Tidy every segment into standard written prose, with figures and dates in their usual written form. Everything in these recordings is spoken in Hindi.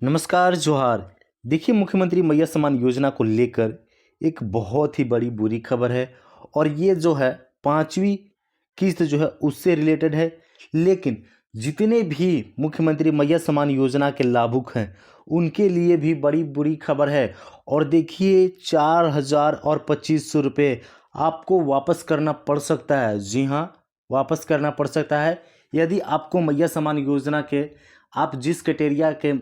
नमस्कार जोहार। देखिए, मुख्यमंत्री मैया सम्मान योजना को लेकर एक बहुत ही बड़ी बुरी खबर है और ये जो है पांचवी किस्त जो है उससे रिलेटेड है। लेकिन जितने भी मुख्यमंत्री मैया सम्मान योजना के लाभुक हैं उनके लिए भी बड़ी बुरी खबर है। और देखिए, 4,000 और 2,500 रुपये आपको वापस करना पड़ सकता है। जी हाँ, वापस करना पड़ सकता है यदि आपको मैया सम्मान योजना के आप जिस क्राइटेरिया के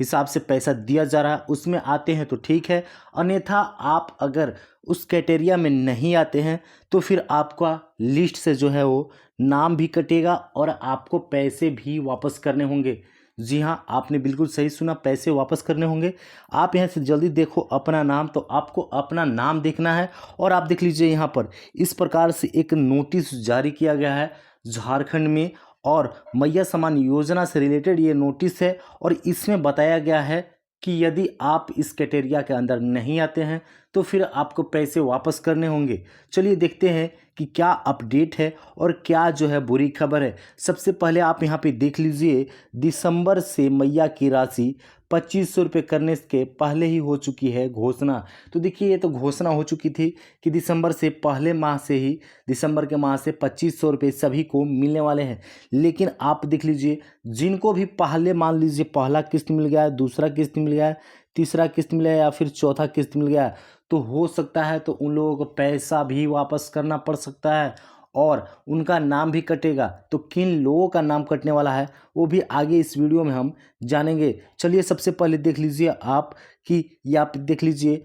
हिसाब से पैसा दिया जा रहा है उसमें आते हैं तो ठीक है, अन्यथा आप अगर उस क्राइटेरिया में नहीं आते हैं तो फिर आपका लिस्ट से जो है वो नाम भी कटेगा और आपको पैसे भी वापस करने होंगे। जी हाँ, आपने बिल्कुल सही सुना, पैसे वापस करने होंगे। आप यहाँ से जल्दी देखो अपना नाम, तो आपको अपना नाम देखना है और आप देख लीजिए यहाँ पर इस प्रकार से एक नोटिस जारी किया गया है झारखंड में। और मैया सम्मान योजना से रिलेटेड ये नोटिस है और इसमें बताया गया है कि यदि आप इस क्राइटेरिया के अंदर नहीं आते हैं तो फिर आपको पैसे वापस करने होंगे। चलिए देखते हैं कि क्या अपडेट है और क्या जो है बुरी खबर है। सबसे पहले आप यहाँ पे देख लीजिए, दिसंबर से मैया की राशि 2,500 रुपये करने के पहले ही हो चुकी है घोषणा। तो देखिए, ये तो घोषणा हो चुकी थी कि दिसंबर से पहले माह से ही, दिसंबर के माह से 2,500 रुपये सभी को मिलने वाले हैं। लेकिन आप देख लीजिए, जिनको भी पहले मान लीजिए पहला किस्त मिल गया है, दूसरा किस्त मिल गया है, तीसरा किस्त मिल गया या फिर चौथा किस्त मिल गया है, तो हो सकता है तो उन लोगों को पैसा भी वापस करना पड़ सकता है और उनका नाम भी कटेगा। तो किन लोगों का नाम कटने वाला है वो भी आगे इस वीडियो में हम जानेंगे। चलिए सबसे पहले देख लीजिए आप कि या आप देख लीजिए,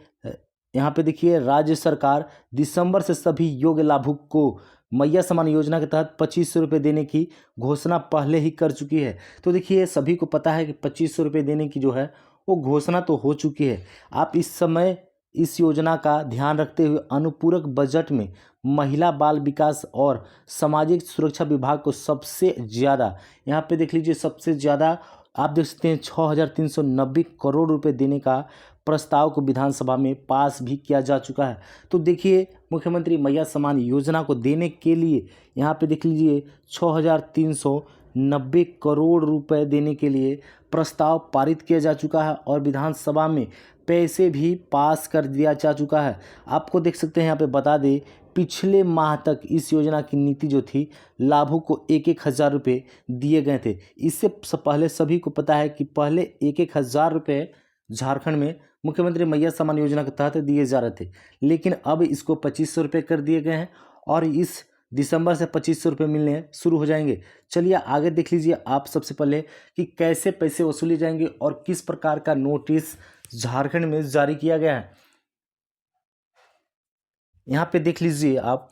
यहाँ पे देखिए, राज्य सरकार दिसंबर से सभी योग्य लाभुक को मैया सम्मान योजना के तहत 2,500 रुपये देने की घोषणा पहले ही कर चुकी है। तो देखिए, सभी को पता है कि 2,500 रुपये देने की जो है वो घोषणा तो हो चुकी है। आप इस समय इस योजना का ध्यान रखते हुए अनुपूरक बजट में महिला बाल विकास और सामाजिक सुरक्षा विभाग को सबसे ज़्यादा, यहाँ पे देख लीजिए, सबसे ज़्यादा आप देख सकते हैं 6,390 करोड़ रुपए देने का प्रस्ताव को विधानसभा में पास भी किया जा चुका है। तो देखिए, मुख्यमंत्री मैया सम्मान योजना को देने के लिए यहाँ पे देख लीजिए 6,390 करोड़ रुपए देने के लिए प्रस्ताव पारित किया जा चुका है और विधानसभा में पैसे भी पास कर दिया जा चुका है। आपको देख सकते हैं, यहाँ पे बता दें, पिछले माह तक इस योजना की नीति जो थी, लाभुक को 1,000 रुपये दिए गए थे। इससे पहले सभी को पता है कि पहले 1,000 रुपये झारखंड में मुख्यमंत्री मैया सम्मान योजना के तहत दिए जा रहे थे, लेकिन अब इसको 2,500 रुपये कर दिए गए हैं और इस दिसंबर से 2,500 रुपये मिलने शुरू हो जाएंगे। चलिए आगे देख लीजिए आप सबसे पहले कि कैसे पैसे वसूले जाएंगे और किस प्रकार का नोटिस झारखंड में जारी किया गया है। यहाँ पे देख लीजिए आप,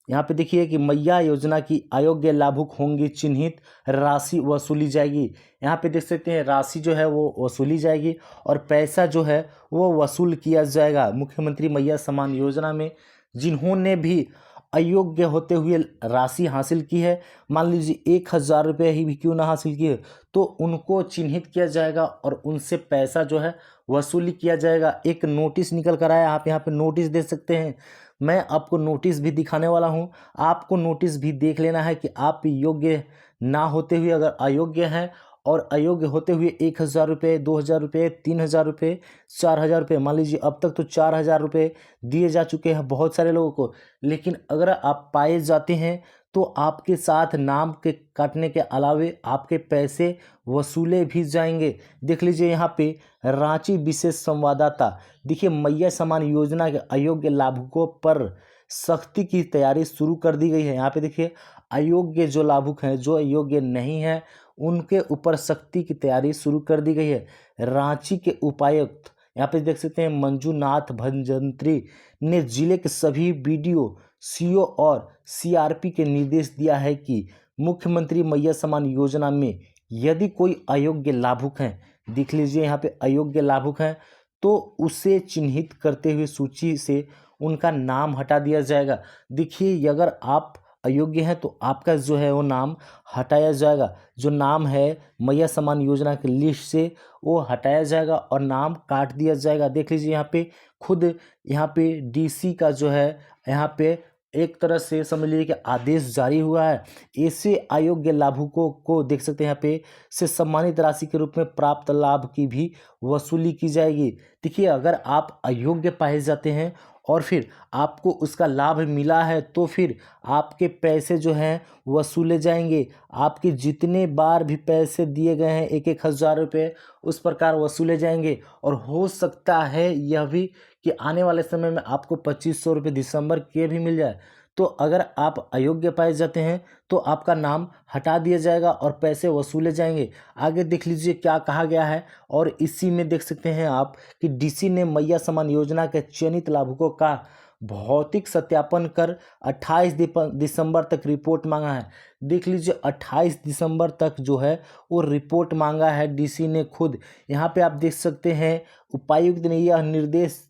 यहाँ पे देखिए कि मैया योजना की अयोग्य लाभुक होंगे चिन्हित, राशि वसूली जाएगी। यहाँ पे देख सकते हैं राशि जो है वो वसूली जाएगी और पैसा जो है वो वसूल किया जाएगा। मुख्यमंत्री मैया सम्मान योजना में जिन्होंने भी अयोग्य होते हुए राशि हासिल की है, मान लीजिए 1,000 रुपये ही भी क्यों ना हासिल किए, तो उनको चिन्हित किया जाएगा और उनसे पैसा जो है वसूली किया जाएगा। एक नोटिस निकल कर आया, आप यहाँ पे नोटिस देख सकते हैं। मैं आपको नोटिस भी दिखाने वाला हूँ, आपको नोटिस भी देख लेना है कि आप योग्य ना होते हुए अगर अयोग्य हैं और अयोग्य होते हुए 1,000 रुपये, 2,000 रुपये, 3,000 रुपये, 4,000 रुपये, मान लीजिए अब तक तो 4,000 रुपये दिए जा चुके हैं बहुत सारे लोगों को। लेकिन अगर आप पाए जाते हैं तो आपके साथ नाम के काटने के अलावे आपके पैसे वसूले भी जाएंगे। देख लीजिए यहाँ पे रांची विशेष संवाददाता, देखिए, मैया सम्मान योजना के अयोग्य लाभुकों पर सख्ती की तैयारी शुरू कर दी गई है। यहाँ पे देखिए, अयोग्य जो लाभुक हैं, जो अयोग्य नहीं है, उनके ऊपर सख्ती की तैयारी शुरू कर दी गई है। रांची के उपायुक्त यहाँ पे देख सकते हैं मंजूनाथ भंजंत्री ने जिले के सभी बीडीओ, सीओ और सीआरपी के निर्देश दिया है कि मुख्यमंत्री मैया सम्मान योजना में यदि कोई अयोग्य लाभुक हैं, देख लीजिए यहाँ पे अयोग्य लाभुक हैं, तो उसे चिन्हित करते हुए सूची से उनका नाम हटा दिया जाएगा। देखिए, अगर आप अयोग्य हैं तो आपका जो है वो नाम हटाया जाएगा। जो नाम है मैया सम्मान योजना की लिस्ट से वो हटाया जाएगा और नाम काट दिया जाएगा। देख लीजिए यहाँ पे खुद यहाँ पे डीसी का जो है यहाँ पे एक तरह से समझ लीजिए कि आदेश जारी हुआ है। ऐसे अयोग्य लाभुकों को देख सकते हैं यहाँ पे से सम्मानित राशि के रूप में प्राप्त लाभ की भी वसूली की जाएगी। देखिए, अगर आप अयोग्य पाए जाते हैं और फिर आपको उसका लाभ मिला है तो फिर आपके पैसे जो हैं वसूले जाएंगे। आपके जितने बार भी पैसे दिए गए हैं 1,000 रुपये उस प्रकार वसूले जाएंगे। और हो सकता है यह भी कि आने वाले समय में आपको 2,500 रुपये दिसंबर के भी मिल जाए। तो अगर आप अयोग्य पाए जाते हैं तो आपका नाम हटा दिया जाएगा और पैसे वसूले जाएंगे। आगे देख लीजिए क्या कहा गया है। और इसी में देख सकते हैं आप कि डीसी ने मैया सम्मान योजना के चयनित लाभुकों का भौतिक सत्यापन कर 28 दिसंबर तक रिपोर्ट मांगा है। देख लीजिए 28 दिसंबर तक जो है वो रिपोर्ट मांगा है डीसी ने खुद। यहाँ पे आप देख सकते हैं उपायुक्त ने यह निर्देश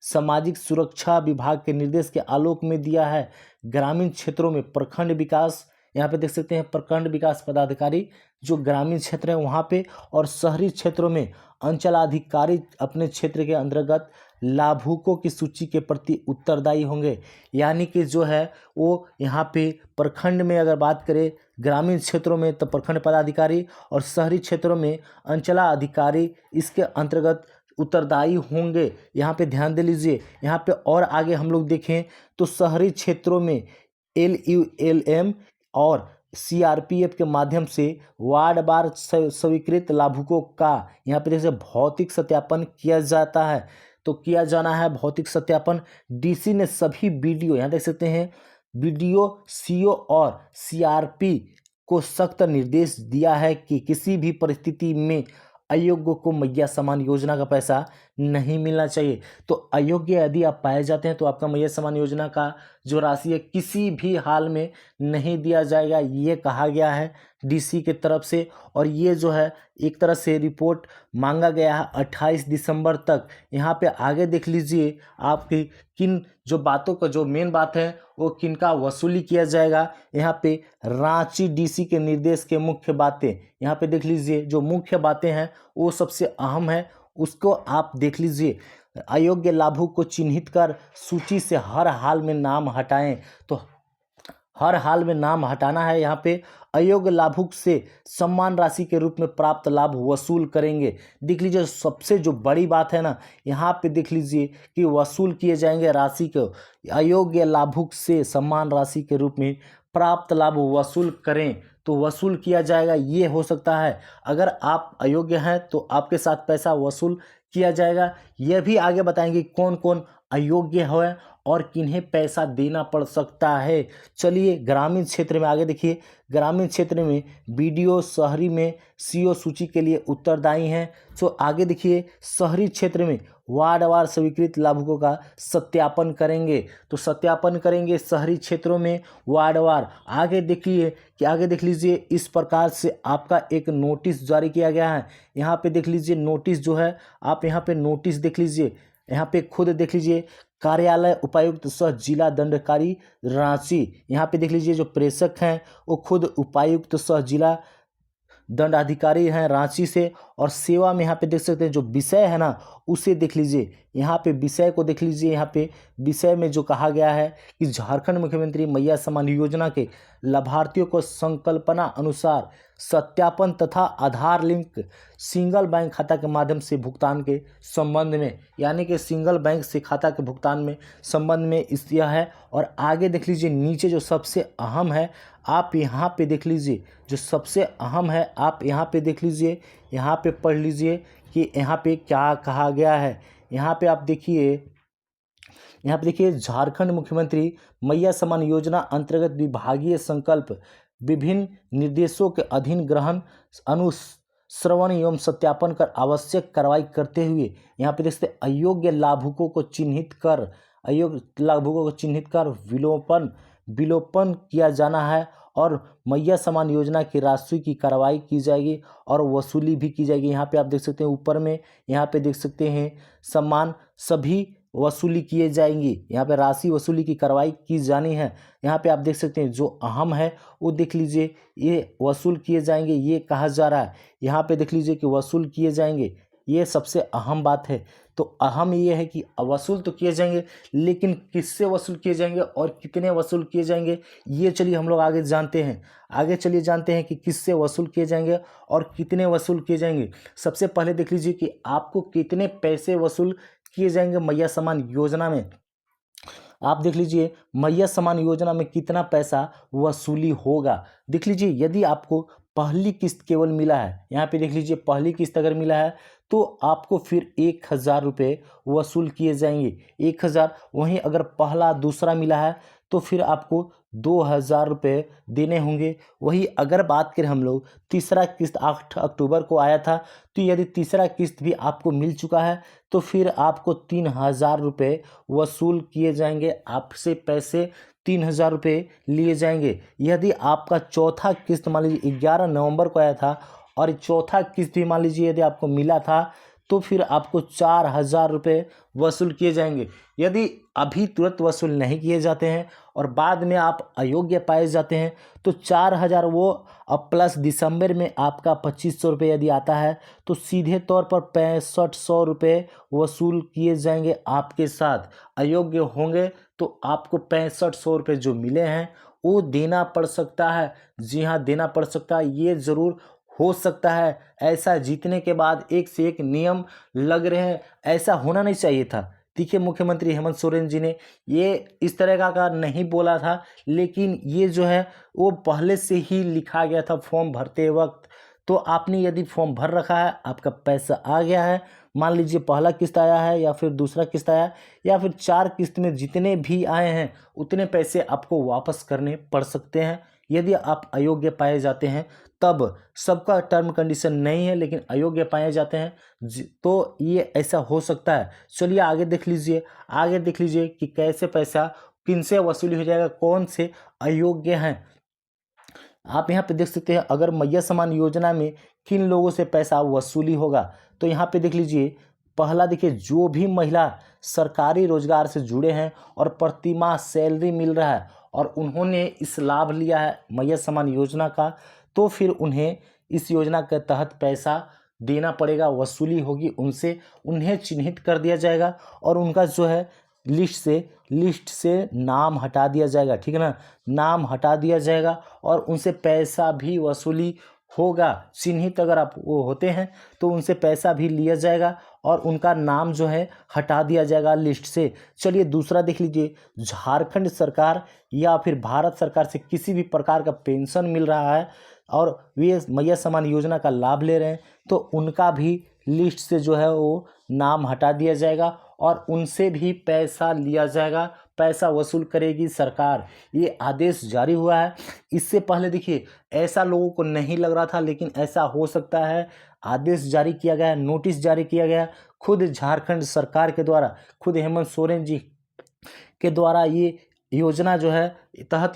सामाजिक सुरक्षा विभाग के निर्देश के आलोक में दिया है। ग्रामीण क्षेत्रों में प्रखंड विकास, यहाँ पे देख सकते हैं प्रखंड विकास पदाधिकारी जो ग्रामीण क्षेत्र है वहाँ पे, और शहरी क्षेत्रों में अंचलाधिकारी अपने क्षेत्र के अंतर्गत लाभुकों की सूची के प्रति उत्तरदायी होंगे। यानी कि जो है वो यहाँ पे प्रखंड में अगर बात करें ग्रामीण क्षेत्रों में तो प्रखंड पदाधिकारी, और शहरी क्षेत्रों में अंचलाधिकारी इसके अंतर्गत उत्तरदायी होंगे। यहाँ पे ध्यान दे लीजिए। यहाँ पे और आगे हम लोग देखें तो शहरी क्षेत्रों में LULM और CRPF के माध्यम से वार्ड बार स्वीकृत लाभुकों का यहाँ पे जैसे भौतिक सत्यापन किया जाता है। तो किया जाना है भौतिक सत्यापन। डीसी ने सभी BDO, यहाँ देख सकते हैं BDO, CO और CRP को सख्त निर्देश दिया है कि किसी भी परिस्थिति में अयोग्य को मैया सम्मान योजना का पैसा नहीं मिलना चाहिए। तो अयोग्य यदि आप पाए जाते हैं तो आपका मैया सम्मान योजना का जो राशि है किसी भी हाल में नहीं दिया जाएगा, ये कहा गया है डीसी की तरफ से। और ये जो है एक तरह से रिपोर्ट मांगा गया है 28 दिसंबर तक। यहाँ पे आगे देख लीजिए आपकी किन जो बातों का जो मेन बात है वो किनका वसूली किया जाएगा। यहाँ पे रांची डीसी के निर्देश के मुख्य बातें यहाँ पे देख लीजिए, जो मुख्य बातें हैं वो सबसे अहम है, उसको आप देख लीजिए। अयोग्य लाभुक को चिन्हित कर सूची से हर हाल में नाम हटाएं। तो हर हाल में नाम हटाना है। यहाँ पे अयोग्य लाभुक से सम्मान राशि के रूप में प्राप्त लाभ वसूल करेंगे। देख लीजिए सबसे जो बड़ी बात है ना, यहाँ पे देख लीजिए कि वसूल किए जाएंगे राशि को। अयोग्य लाभुक से सम्मान राशि के रूप में प्राप्त लाभ वसूल करें तो वसूल किया जाएगा। ये हो सकता है अगर आप अयोग्य हैं तो आपके साथ पैसा वसूल किया जाएगा। यह भी आगे बताएंगे कौन कौन अयोग्य है और किन्हें पैसा देना पड़ सकता है। चलिए ग्रामीण क्षेत्र में आगे देखिए। ग्रामीण क्षेत्र में BDO, शहरी में CO सूची के लिए उत्तरदायी हैं। तो आगे देखिए शहरी क्षेत्र में वार्डवार स्वीकृत लाभुकों का सत्यापन करेंगे। तो सत्यापन करेंगे शहरी क्षेत्रों में वार्डवार। आगे देखिए कि आगे देख लीजिए इस प्रकार से आपका एक नोटिस जारी किया गया है। यहाँ पे देख लीजिए नोटिस जो है, आप यहाँ पे नोटिस देख लीजिए, यहाँ पे खुद देख लीजिए कार्यालय उपायुक्त सह जिला दंडाधिकारी रांची। यहाँ पे देख लीजिए जो प्रेषक हैं वो खुद उपायुक्त सह जिला दंडाधिकारी हैं रांची से। और सेवा में यहाँ पे देख सकते हैं जो विषय है ना उसे देख लीजिए। यहाँ पे विषय को देख लीजिए। यहाँ पे विषय में जो कहा गया है कि झारखंड मुख्यमंत्री मैया सम्मान योजना के लाभार्थियों को संकल्पना अनुसार सत्यापन तथा आधार लिंक सिंगल बैंक खाता के माध्यम से भुगतान के संबंध में, यानी कि सिंगल बैंक से खाता के भुगतान में संबंध में इस यह है। और आगे देख लीजिए नीचे जो सबसे अहम है आप यहाँ पे देख लीजिए, जो सबसे अहम है आप यहाँ पे देख लीजिए, यहाँ पे पढ़ लीजिए कि यहाँ पे क्या कहा गया है। यहाँ पे आप देखिए, यहाँ पे देखिए झारखंड मुख्यमंत्री मैया सम्मान योजना अंतर्गत विभागीय संकल्प विभिन्न निर्देशों के अधीन ग्रहण अनुश्रवण एवं सत्यापन कर आवश्यक कार्रवाई करते हुए यहाँ पे देखते अयोग्य लाभुकों को चिन्हित कर विलोपन किया जाना है। और मैया सम्मान योजना की राशि की कार्रवाई की जाएगी और वसूली भी की जाएगी। यहाँ पे आप देख सकते हैं ऊपर में, यहाँ पे देख सकते हैं सम्मान सभी वसूली किए जाएंगी। यहाँ पे राशि वसूली की कार्रवाई की जानी है। यहाँ पे आप देख सकते हैं जो अहम है वो देख लीजिए, ये वसूल किए जाएंगे ये कहा जा रहा है। यहाँ पे देख लीजिए कि वसूल किए जाएंगे, ये सबसे अहम बात है। तो अहम ये है कि वसूल तो किए जाएंगे, लेकिन किससे वसूल किए जाएंगे और कितने वसूल किए जाएंगे, ये चलिए हम लोग आगे जानते हैं। आगे चलिए जानते हैं कि किससे वसूल किए जाएंगे और कितने वसूल किए जाएंगे। सबसे पहले देख लीजिए कि आपको कितने पैसे वसूल किए जाएंगे मैया सम्मान योजना में। आप देख लीजिए मैया सम्मान योजना में कितना पैसा वसूली होगा। देख लीजिए यदि आपको पहली किस्त केवल मिला है, यहाँ पे देख लीजिए पहली किस्त अगर मिला है तो आपको फिर 1,000 रुपये वसूल किए जाएंगे, 1,000। वहीं अगर पहला दूसरा मिला है तो फिर आपको 2,000 रुपये देने होंगे। वही अगर बात करें हम लोग तीसरा किस्त 8 अक्टूबर को आया था, तो यदि तीसरा किस्त भी आपको मिल चुका है तो फिर आपको 3,000 रुपये वसूल किए जाएंगे, आपसे पैसे 3,000 रुपये लिए जाएंगे। यदि आपका चौथा किस्त मान लीजिए 11 नवंबर को आया था और चौथा किस्त भी मान लीजिए यदि आपको मिला था तो फिर आपको 4,000 रुपये वसूल किए जाएंगे। यदि अभी तुरंत वसूल नहीं किए जाते हैं और बाद में आप अयोग्य पाए जाते हैं तो 4,000 वो प्लस दिसंबर में आपका 2,500 रुपये यदि आता है तो सीधे तौर पर 6,500 रुपये वसूल किए जाएंगे आपके साथ। अयोग्य होंगे तो आपको 6,500 रुपये जो मिले हैं वो देना पड़ सकता है। जी हाँ, देना पड़ सकता है। ये ज़रूर हो सकता है ऐसा जीतने के बाद एक से एक नियम लग रहे हैं, ऐसा होना नहीं चाहिए था। देखिए मुख्यमंत्री हेमंत सोरेन जी ने ये इस तरह का नहीं बोला था, लेकिन ये जो है वो पहले से ही लिखा गया था फॉर्म भरते वक्त। तो आपने यदि फॉर्म भर रखा है, आपका पैसा आ गया है, मान लीजिए पहला किस्त आया है या फिर दूसरा किस्त आया या फिर 4 किस्त में जितने भी आए हैं उतने पैसे आपको वापस करने पड़ सकते हैं। यदि आप अयोग्य पाए जाते हैं तब, सबका टर्म कंडीशन नहीं है, लेकिन अयोग्य पाए जाते हैं तो ये ऐसा हो सकता है। चलिए आगे देख लीजिए, आगे देख लीजिए कि कैसे पैसा किनसे वसूली हो जाएगा, कौन से अयोग्य हैं। आप यहाँ पे देख सकते हैं अगर मैया सम्मान योजना में किन लोगों से पैसा वसूली होगा, तो यहाँ पे देख लीजिए पहला देखिए जो भी महिला सरकारी रोजगार से जुड़े हैं और प्रतिमाह सैलरी मिल रहा है और उन्होंने इस लाभ लिया है मैया सम्मान योजना का, तो फिर उन्हें इस योजना के तहत पैसा देना पड़ेगा, वसूली होगी उनसे, उन्हें चिन्हित कर दिया जाएगा और उनका जो है लिस्ट से नाम हटा दिया जाएगा। ठीक है ना, नाम हटा दिया जाएगा और उनसे पैसा भी वसूली होगा। चिन्हित अगर आप वो होते हैं तो उनसे पैसा भी लिया जाएगा और उनका नाम जो है हटा दिया जाएगा लिस्ट से। चलिए दूसरा देख लीजिए, झारखंड सरकार या फिर भारत सरकार से किसी भी प्रकार का पेंशन मिल रहा है और वे मैया सम्मान योजना का लाभ ले रहे हैं तो उनका भी लिस्ट से जो है वो नाम हटा दिया जाएगा और उनसे भी पैसा लिया जाएगा, पैसा वसूल करेगी सरकार। ये आदेश जारी हुआ है। इससे पहले देखिए ऐसा लोगों को नहीं लग रहा था, लेकिन ऐसा हो सकता है। आदेश जारी किया गया है, नोटिस जारी किया गया है खुद झारखंड सरकार के द्वारा, खुद हेमंत सोरेन जी के द्वारा ये योजना जो है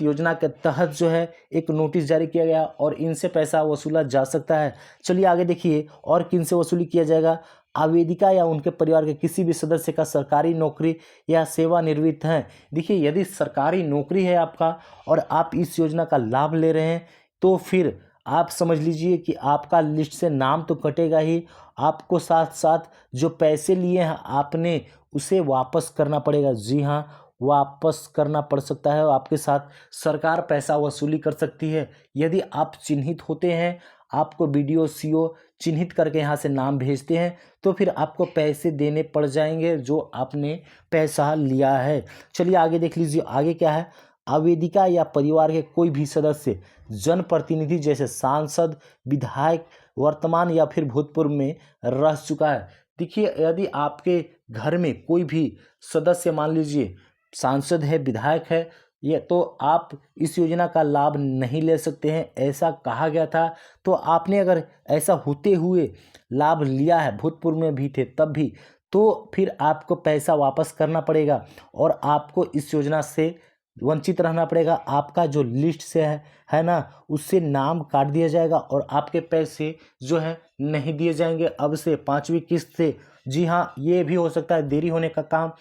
योजना के तहत जो है एक नोटिस जारी किया गया और इनसे पैसा वसूला जा सकता है। चलिए आगे देखिए और किन से वसूली किया जाएगा। आवेदिका या उनके परिवार के किसी भी सदस्य का सरकारी नौकरी या सेवानिवृत्त हैं। देखिए यदि सरकारी नौकरी है आपका और आप इस योजना का लाभ ले रहे हैं तो फिर आप समझ लीजिए कि आपका लिस्ट से नाम तो कटेगा ही, आपको साथ साथ जो पैसे लिए हैं आपने उसे वापस करना पड़ेगा। जी हाँ, वापस करना पड़ सकता है, आपके साथ सरकार पैसा वसूली कर सकती है। यदि आप चिन्हित होते हैं, आपको BDO CO चिन्हित करके यहाँ से नाम भेजते हैं तो फिर आपको पैसे देने पड़ जाएंगे जो आपने पैसा लिया है। चलिए आगे देख लीजिए, आगे क्या है। आवेदिका या परिवार के कोई भी सदस्य जनप्रतिनिधि जैसे सांसद, विधायक वर्तमान या फिर भूतपूर्व में रह चुका है। देखिए यदि आपके घर में कोई भी सदस्य मान लीजिए सांसद है, विधायक है, ये तो आप इस योजना का लाभ नहीं ले सकते हैं, ऐसा कहा गया था। तो आपने अगर ऐसा होते हुए लाभ लिया है, भूतपूर्व में भी थे तब भी, तो फिर आपको पैसा वापस करना पड़ेगा और आपको इस योजना से वंचित रहना पड़ेगा। आपका जो लिस्ट से है ना, उससे नाम काट दिया जाएगा और आपके पैसे जो है नहीं दिए जाएंगे अब से 5वीं किस्त से। जी हाँ, ये भी हो सकता है देरी होने का काम,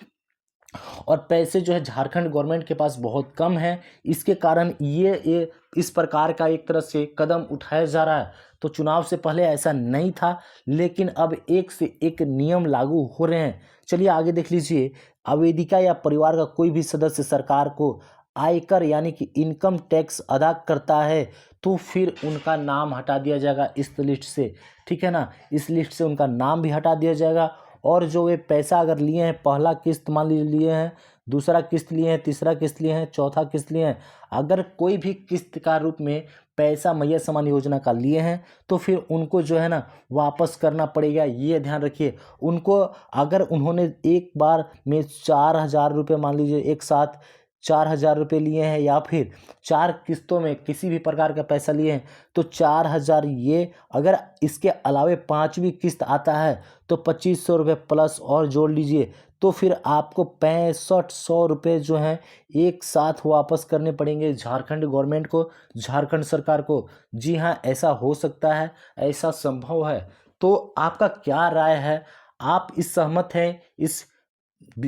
और पैसे जो है झारखंड गवर्नमेंट के पास बहुत कम है, इसके कारण ये इस प्रकार का एक तरह से कदम उठाया जा रहा है। तो चुनाव से पहले ऐसा नहीं था, लेकिन अब एक से एक नियम लागू हो रहे हैं। चलिए आगे देख लीजिए। आवेदिका या परिवार का कोई भी सदस्य सरकार को आयकर यानी कि इनकम टैक्स अदा करता है तो फिर उनका नाम हटा दिया जाएगा इस लिस्ट से, ठीक है ना। इस लिस्ट से उनका नाम भी हटा दिया जाएगा। और जो वे पैसा अगर लिए हैं, पहला किस्त मान लीजिए लिए हैं, दूसरा किस्त लिए हैं, तीसरा किस्त लिए हैं, चौथा किस्त लिए हैं, अगर कोई भी किस्त का रूप में पैसा मैया सम्मान योजना का लिए हैं तो फिर उनको जो है ना वापस करना पड़ेगा। ये ध्यान रखिए। उनको अगर उन्होंने एक बार में 4,000 रुपये मान लीजिए एक साथ 4,000 रुपये लिए हैं या फिर 4 किस्तों में किसी भी प्रकार का पैसा लिए हैं तो 4,000 ये, अगर इसके अलावे 5वीं किस्त आता है तो 2,500 रुपये प्लस और जोड़ लीजिए, तो फिर आपको 6500 रुपये जो हैं एक साथ वापस करने पड़ेंगे झारखंड गवर्नमेंट को, झारखंड सरकार को। जी हाँ, ऐसा हो सकता है, ऐसा संभव है। तो आपका क्या राय है? आप इस सहमत हैं इस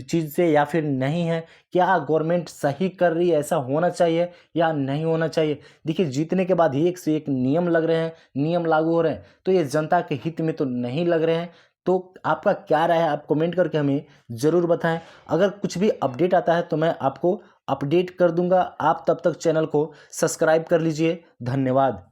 चीज़ से या फिर नहीं है? क्या गवर्नमेंट सही कर रही है, ऐसा होना चाहिए या नहीं होना चाहिए? देखिए, जीतने के बाद एक से एक नियम लग रहे हैं, नियम लागू हो रहे हैं, तो ये जनता के हित में तो नहीं लग रहे हैं। तो आपका क्या राय है? आप कमेंट करके हमें ज़रूर बताएं। अगर कुछ भी अपडेट आता है तो मैं आपको अपडेट कर दूंगा। आप तब तक चैनल को सब्सक्राइब कर लीजिए। धन्यवाद।